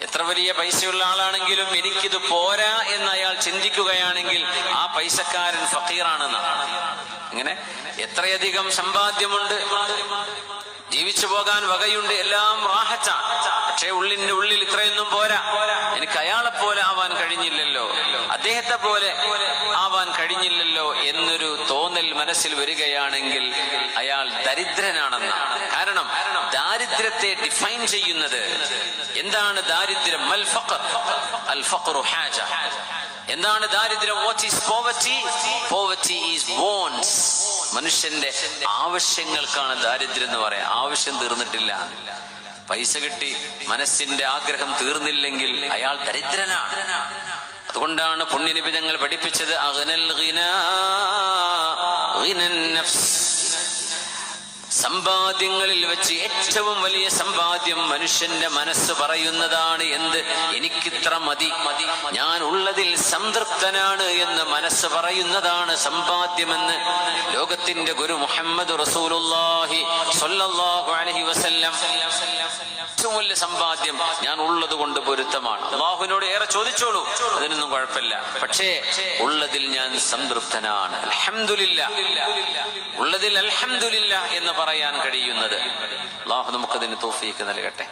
എത്ര വലിയ പൈസയുള്ള ആളാണെങ്കിലും എനിക്കിത് പോരാ എന്ന് അയാൾ ചിന്തിക്കുകയാണെങ്കിൽ ആ പൈസക്കാരൻ ഫഖീറാണെന്നാണ്. ഇങ്ങനെ എത്രയധികം സമ്പാദ്യമുണ്ട്, ജീവിച്ചു പോകാൻ വകയുണ്ട്, എല്ലാം റാഹത്താണ്. പക്ഷേ ഉള്ളിന്റെ ഉള്ളിൽ ഇത്രയൊന്നും പോരാ, എനിക്ക് അയാളെ പോലെ ആവാൻ കഴിഞ്ഞില്ലല്ലോ, അദ്ദേഹത്തെ പോലെ ആവാൻ കഴിഞ്ഞില്ലല്ലോ എന്നൊരു തോന്നൽ മനസ്സിൽ വരികയാണെങ്കിൽ അയാൾ ദരിദ്രനാണെന്നാണ്. കാരണം ദാരിദ്ര്യത്തെ ഡിഫൈൻ ചെയ്യുന്നത് എന്താണ്? ദാരിദ്ര്യം മൽ ഫഖർ, അൽ ഫഖറു ഹാജ. എന്താണ് ദാരിദ്ര്യം? What is poverty? Poverty is wants. മനുഷ്യന്റെ ആവശ്യങ്ങൾക്കാണ് ദാരിദ്ര്യം എന്ന് പറയാം. ആവശ്യം തീർന്നിട്ടില്ല, പൈസ കിട്ടി മനസ്സിന്റെ ആഗ്രഹം തീർന്നില്ലെങ്കിൽ അയാൾ ദരിദ്രനാണ്. അതുകൊണ്ടാണ് പുണ്യനബി തങ്ങൾ പഠിപ്പിച്ചത് അഗ്നൽ ഗിനാ ഗിനൻ നഫ്സ്. സമ്പാദ്യങ്ങളിൽ വെച്ച് ഏറ്റവും വലിയ സമ്പാദ്യം മനുഷ്യന്റെ മനസ്സ് പറയുന്നതാണ്. എന്ത്? എനിക്കിത്ര മതി, ഞാൻ ഉള്ളതിൽ സംതൃപ്തനാണ് എന്ന് മനസ്സ് പറയുന്നതാണ് സമ്പാദ്യമെന്ന് ലോകത്തിന്റെ ഗുരു മുഹമ്മദ് റസൂലുള്ളാഹി സ്വല്ലല്ലാഹു അലൈഹി വസല്ലം. ഏറ്റവും വലിയ സമ്പാദ്യം ഞാൻ ഉള്ളത് കൊണ്ട് പൊരുത്തമാണ്. അല്ലാഹുവിനോട് ഏറെ ചോദിച്ചോളൂ, അതിനൊന്നും കുഴപ്പമില്ല. പക്ഷേ ഉള്ളതിൽ ഞാൻ സംതൃപ്തനാണ്, അൽഹംദുലില്ലാഹ്, ഉള്ളതിൽ അൽഹംദുലില്ലാഹ് എന്ന് പറയാൻ കഴിയുന്നത്. അല്ലാഹു നമുക്കതിന് തൗഫീഖ് നൽകട്ടെ.